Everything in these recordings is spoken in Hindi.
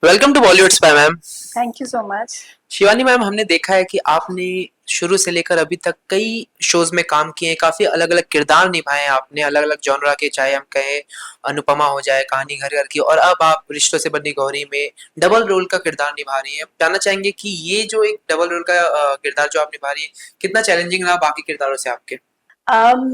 Welcome to Bollywood spy ma'am. Thank you so much. Shivani ma'am, हमने देखा है कि आपने शुरू से लेकर अभी तक कई शोज में काम किए हैं, काफी अलग अलग किरदार निभाए हैं आपने, अलग अलग जॉनरा के, चाहे हम कहें अनुपमा हो जाए, कहानी घर घर की, और अब आप रिश्तों से बनी गौरी में डबल रोल का किरदार निभा रही हैं। जानना चाहेंगे कि ये जो एक डबल रोल का किरदार जो आप निभा रही है, कितना चैलेंजिंग रहा बाकी किरदारों से आपके?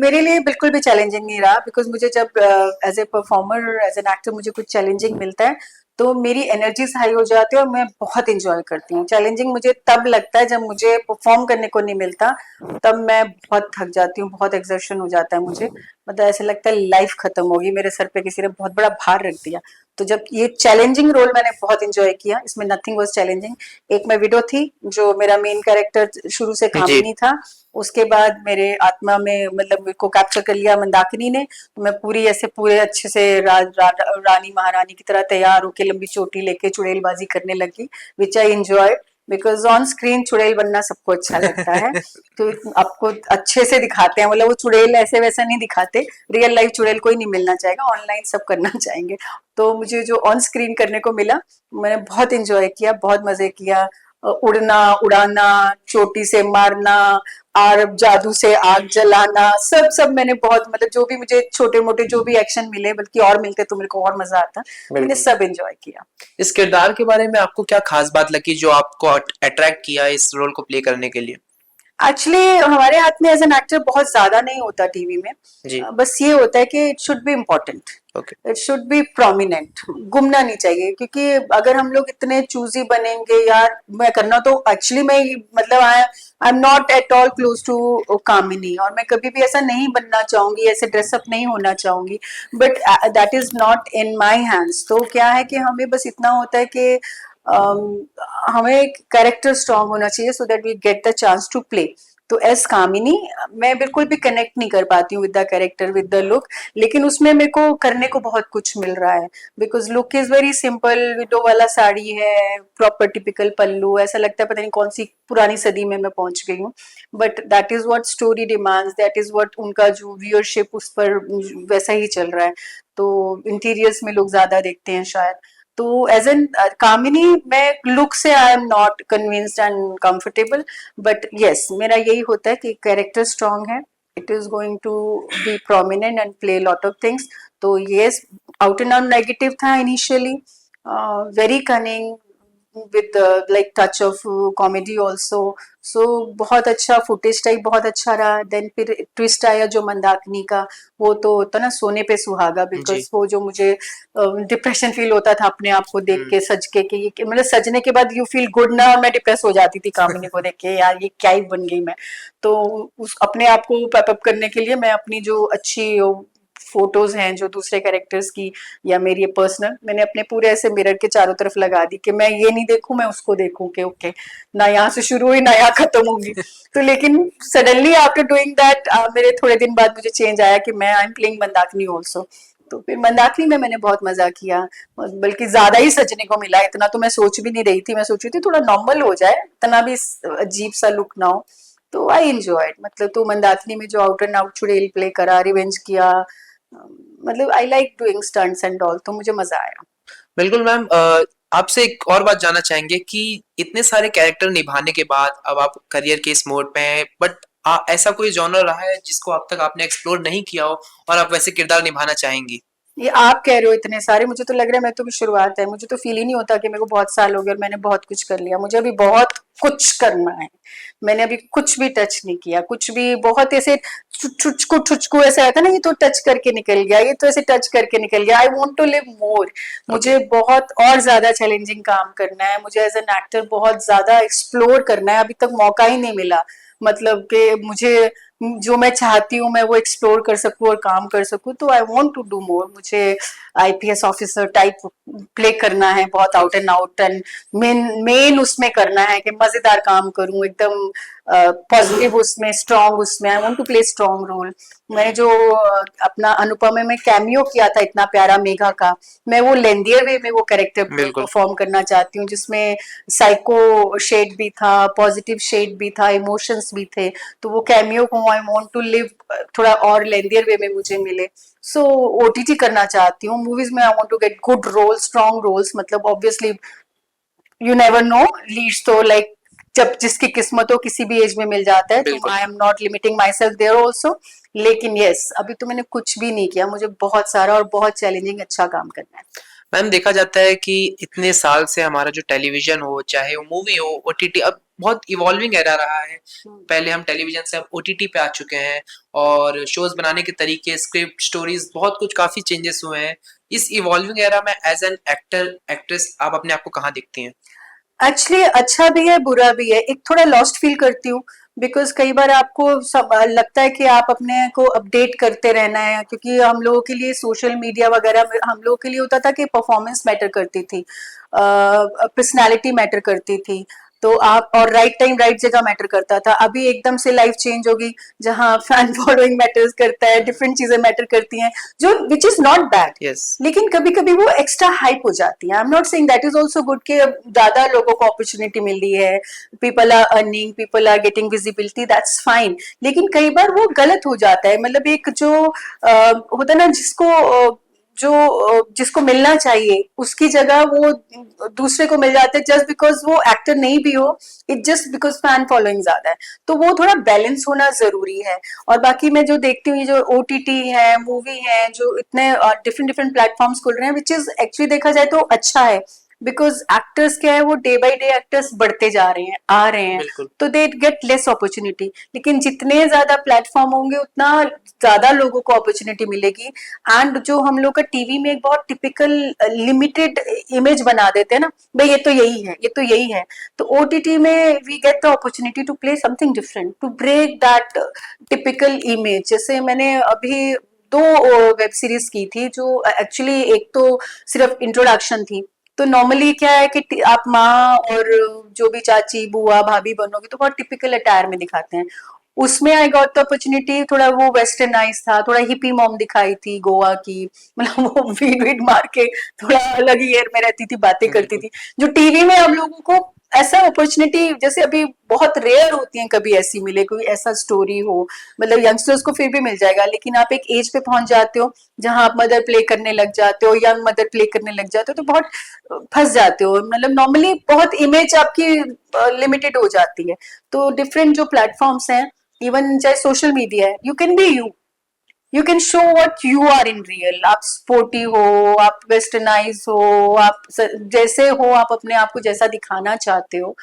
मेरे लिए बिल्कुल भी चैलेंजिंग नहीं रहा बिकॉज मुझे जब as a performer as an actor मुझे कुछ चैलेंजिंग मिलता है तो मेरी एनर्जीज हाई हो जाती है और मैं बहुत इंजॉय करती हूँ। चैलेंजिंग मुझे तब लगता है जब मुझे परफॉर्म करने को नहीं मिलता, तब मैं बहुत थक जाती हूँ, बहुत एक्सर्शन हो जाता है मुझे। मतलब ऐसे लगता है लाइफ खत्म होगी, मेरे सर पे किसी ने बहुत बड़ा भार रख दिया। तो जब ये चैलेंजिंग रोल मैंने बहुत इंजॉय किया, इसमें नथिंग वाज चैलेंजिंग। एक मैं विडो थी, जो मेरा मेन कैरेक्टर शुरू से जी। कामिनी था। उसके बाद मेरे आत्मा में मतलब मेरे को कैप्चर कर लिया मंदाकिनी ने, तो मैं पूरी ऐसे पूरे अच्छे से रानी महारानी की तरह तैयार होके लंबी चोटी लेके चुड़ैलबाजी करने लगी, which I enjoy because on screen चुड़ैल बनना सबको अच्छा लगता है। तो आपको अच्छे से दिखाते हैं, मतलब वो चुड़ैल ऐसे वैसा नहीं दिखाते। रियल लाइफ चुड़ैल कोई नहीं मिलना चाहेगा, ऑनलाइन सब करना चाहेंगे। तो मुझे जो ऑन स्क्रीन करने को मिला, मैंने बहुत इंजॉय किया, बहुत मजे किया। उड़ना, उड़ाना, चोटी से मारना, और जादू से आग जलाना, सब सब मैंने बहुत, मतलब जो भी मुझे छोटे मोटे जो भी एक्शन मिले, बल्कि और मिलते तो मेरे को और मजा आता, मैंने बिल्कुल। सब एंजॉय किया। इस किरदार के बारे में आपको क्या खास बात लगी जो आपको अट्रैक्ट किया इस रोल को प्ले करने के लिए? एक्चुअली हमारे हाथ में एज एन एक्टर बहुत ज्यादा नहीं होता टीवी में। जी। बस ये होता है कि it should be important, okay. It should be prominent, गुमना नहीं चाहिए। क्योंकि अगर हम लोग इतने चूजी बनेंगे, यार मैं करना तो एक्चुअली मैं मतलब I am not at all close to Kamini, और मैं कभी भी ऐसा नहीं बनना चाहूंगी, ऐसे ड्रेसअप नहीं होना चाहूंगी। But that is not in my hands. तो क्या है कि हमें बस इतना होता है कि हमें कैरेक्टर स्ट्रांग होना चाहिए so that we get the chance to play. तो एस कामिनी मैं बिल्कुल भी कनेक्ट नहीं कर पाती हूँ with the character, with the look. लेकिन उसमें मेरे को करने को बहुत कुछ मिल रहा है because look is very simple, window वाला साड़ी है, प्रॉपर टिपिकल पल्लू, ऐसा लगता है पता नहीं कौन सी पुरानी सदी में मैं पहुंच गई हूँ। But that is what story demands, that is what उनका जो व्यूअरशिप उस पर वैसा ही चल रहा है। तो इंटीरियर्स में लोग ज्यादा देखते हैं शायद। तो एज एन कामिनी मैं लुक से I am not convinced and comfortable. But yes, मेरा यही होता है कि कैरेक्टर स्ट्रांग है, it is going to be prominent and play lot of things. तो yes, out and out negative था initially, very cunning with like touch of comedy also. So बहुत अच्छा फुटेज टाइप, बहुत अच्छा रहा। देन फिर ट्विस्ट आया जो मंदाकिनी का, वो तो होता ना सोने पे सुहागा, जी। बिकॉज वो जो मुझे डिप्रेशन फील होता था अपने आप को देख हम्म। के सज के, कि ये मतलब सजने के बाद यू फील गुड ना, और मैं डिप्रेस हो जाती थी कामिनी को देख के, यार ये क्या ही बन गई मैं। तो उस अपने आप को पैपअप करने के लिए मैं अपनी जो अच्छी फोटोज हैं जो दूसरे कैरेक्टर्स की, या मेरी पर्सनल, मैंने अपने पूरे ऐसे मिरर के चारों तरफ लगा दी कि मैं ये नहीं देखूं, मैं उसको देखूं कि ओके, ना यहाँ से शुरू हुई ना यहाँ खत्म होगी। तो लेकिन सडनली आफ्टर डूइंग दैट मेरे थोड़े दिन बाद मुझे चेंज आया कि मैं I am playing Mandakini also. तो फिर मंदाकिनी में मैंने बहुत मजा किया, बल्कि ज्यादा ही सजने को मिला। इतना तो मैं सोच भी नहीं रही थी, मैं सोच रही थी थोड़ा नॉर्मल हो जाए, इतना भी अजीब सा लुक ना हो। तो आई एंजॉयड, मतलब तो मंदाकिनी में जो आउट एंड आउट चुड़ैल प्ले करा, रिवेंज किया, मतलब I like doing stunts and all, तो मुझे मजा आया। बिल्कुल मैम। आपसे एक और बात जानना चाहेंगे कि इतने सारे कैरेक्टर निभाने के बाद अब आप करियर के इस मोड पे हैं, बट ऐसा कोई जॉनर रहा है जिसको अब तक आपने एक्सप्लोर नहीं किया हो और आप वैसे किरदार निभाना चाहेंगी? ये आप कह रहे हो इतने सारे, मुझे तो लग रहा है मैं तो भी शुरुआत है। मुझे तो फील ही नहीं होता कि मेरे को बहुत साल हो गए और मैंने बहुत कुछ कर लिया। मुझे अभी बहुत कुछ करना है। मैंने अभी कुछ भी टच नहीं किया, कुछ भी। बहुत ऐसे छुचकू छुचकू ऐसा रहता है ना, ये तो टच करके निकल गया, ये तो ऐसे टच करके निकल गया। I want to live more. Okay. मुझे बहुत और ज्यादा चैलेंजिंग काम करना है, मुझे एज एन एक्टर बहुत ज्यादा एक्सप्लोर करना है। अभी तक मौका ही नहीं मिला, मतलब कि मुझे जो मैं चाहती हूँ मैं वो एक्सप्लोर कर सकूँ और काम कर सकूँ। तो I want to do more. मुझे आईपीएस ऑफिसर टाइप प्ले करना है, बहुत out and out, and main main उसमें करना है कि मजेदार काम करूँ एकदम, पॉजिटिव उसमें, स्ट्रांग उसमें। I want to play strong role. मैंने जो अपना अनुपमा में कैमियो किया था इतना प्यारा मेघा का, मैं वो लेंदियर वे में वो कैरेक्टर बिल्कुल। परफॉर्म करना चाहती हूँ, जिसमें साइको शेड भी था, पॉजिटिव शेड भी था, इमोशंस भी थे। तो वो कैमियो को आई वांट टू लिव थोड़ा और लेंथियर वे में मुझे मिले, सो ओटीटी करना चाहती हूँ। मूवीज में I want to get good roles, strong roles, मतलब obviously you never know, leads तो लाइक जब जिसकी किस्मत हो किसी भी एज में मिल जाता है, तो I am not limiting my self there also. लेकिन यस, अभी तो मैंने कुछ भी नहीं किया, मुझे बहुत सारा और बहुत चैलेंजिंग अच्छा काम करना है। मैम देखा जाता है कि इतने साल से हमारा जो टेलीविजन हो, चाहे वो मूवी हो, ओटीटी अब बहुत इवॉल्विंग एरा रहा है। पहले हम टेलीविजन से अब ओटीटी पे आ चुके हैं और शोज बनाने के तरीके, स्क्रिप्ट, स्टोरीज, बहुत कुछ काफी चेंजेस हुए हैं। इस इवॉल्विंग एरा में एज एन एक्टर एक्ट्रेस आप अपने आप को कहाँ देखती हैं? एक्चुअली अच्छा भी है, बुरा भी है, एक थोड़ा लॉस्ट फील करती हूँ, बिकॉज कई बार आपको सब लगता है कि आप अपने को अपडेट करते रहना है, क्योंकि हम लोगों के लिए सोशल मीडिया वगैरह में हम लोगों के लिए होता था कि परफॉर्मेंस मैटर करती थी, पर्सनालिटी मैटर करती थी, तो आप और राइट टाइम राइट जगह मैटर करता था। अभी एकदम से लाइफ चेंज होगी, जहाँ फैन फॉलोइंग मैटर्स करता है, डिफरेंट चीजें मैटर करती हैं, जो which is not bad, yes. लेकिन कभी कभी वो एक्स्ट्रा हाइप हो जाती है। I am not saying that is also good कि अब ज्यादा लोगों को अपॉर्चुनिटी मिल रही है, people are earning, people are getting visibility, that's fine, लेकिन कई बार वो गलत हो जाता है। मतलब एक जो होता है ना, जिसको मिलना चाहिए उसकी जगह वो दूसरे को मिल जाते हैं, जस्ट बिकॉज वो एक्टर नहीं भी हो, it just because fan following ज्यादा है, तो वो थोड़ा बैलेंस होना जरूरी है। और बाकी मैं जो देखती हूँ, ये जो ओटीटी है, मूवी है, जो इतने डिफरेंट डिफरेंट प्लेटफॉर्म्स खुल रहे हैं, विच इज एक्चुअली देखा जाए तो अच्छा है, बिकॉज एक्टर्स क्या है, वो डे बाय डे एक्टर्स बढ़ते जा रहे हैं, आ रहे हैं, बिल्कुल। तो दे गेट लेस अपॉर्चुनिटी। लेकिन जितने ज्यादा प्लेटफॉर्म होंगे उतना ज्यादा लोगों को अपॉर्चुनिटी मिलेगी। एंड जो हम लोग का टीवी में एक बहुत टिपिकल लिमिटेड इमेज बना देते हैं ना, भाई ये तो यही है, ये तो यही है, तो ओटीटी में we get the opportunity to play something different, to break that typical image. जैसे मैंने अभी दो वेब सीरीज की थी, जो एक्चुअली एक तो सिर्फ इंट्रोडक्शन थी, तो नॉर्मली क्या है कि आप माँ और जो भी चाची बुआ भाभी बनोगे तो बहुत टिपिकल अटायर में दिखाते हैं। उसमें आई गॉट द अपॉर्चुनिटी, थोड़ा वो वेस्टर्नाइज था, थोड़ा हिपी मॉम दिखाई थी गोवा की, मतलब वो वीड वीड मार के थोड़ा अलग ही एयर में रहती थी, बातें करती बिल्कुल। थी, जो टीवी में हम लोगों को ऐसा अपॉर्चुनिटी जैसे अभी बहुत रेयर होती है, कभी ऐसी मिले, कोई ऐसा स्टोरी हो, मतलब यंगस्टर्स को फिर भी मिल जाएगा, लेकिन आप एक एज पे पहुंच जाते हो जहां आप मदर प्ले करने लग जाते हो, यंग मदर प्ले करने लग जाते हो, तो बहुत फंस जाते हो, मतलब नॉर्मली बहुत इमेज आपकी लिमिटेड हो जाती है। तो डिफरेंट जो प्लेटफॉर्म्स हैं, इवन चाहे सोशल मीडिया है, you can be you can show what you are in real. आप स्पोर्टी हो, आप वेस्टर्नाइज हो, आप जैसे हो, आप अपने आप को जैसा दिखाना चाहते हो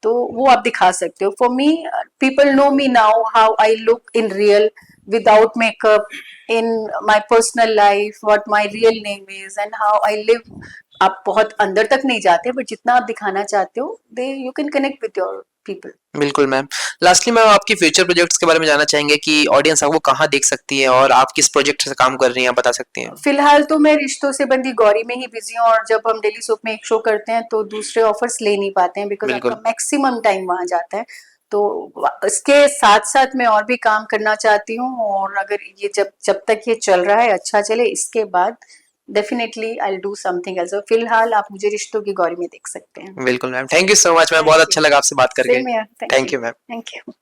तो वो आप दिखा सकते हो। For me, people know me now how I look in real, without makeup, in my personal life, what my real name is and how I live. आप बहुत अंदर तक नहीं जाते, बट जितना आप दिखाना चाहते हो, they you can connect with your people. बिल्कुल मैम। लास्टली मैम आपकी फ्यूचर प्रोजेक्ट्स के बारे में जानना चाहेंगे कि ऑडियंस आपको कहाँ देख सकती है और आप किस प्रोजेक्ट से काम कर रही हैं, आप बता सकती हैं? फिलहाल तो मैं रिश्तों से बंदी गौरी में ही बिजी हूँ, और जब हम डेली सोप में एक शो करते हैं तो दूसरे ऑफर्स ले नहीं पाते हैं, बिकॉज आपका बिल्कुल। मैक्सिमम टाइम वहां जाता है। तो इसके साथ साथ मैं और भी काम करना चाहती हूँ, और अगर ये जब जब तक ये चल रहा है, अच्छा चले, इसके बाद definitely I will do something else. फिलहाल आप मुझे रिश्तों की गौरी में देख सकते हैं। बिल्कुल ma'am, thank you so much ma'am, बहुत थैंक यू। अच्छा लगा आपसे बात करके। Same here, thank thank you. You ma'am. Thank you.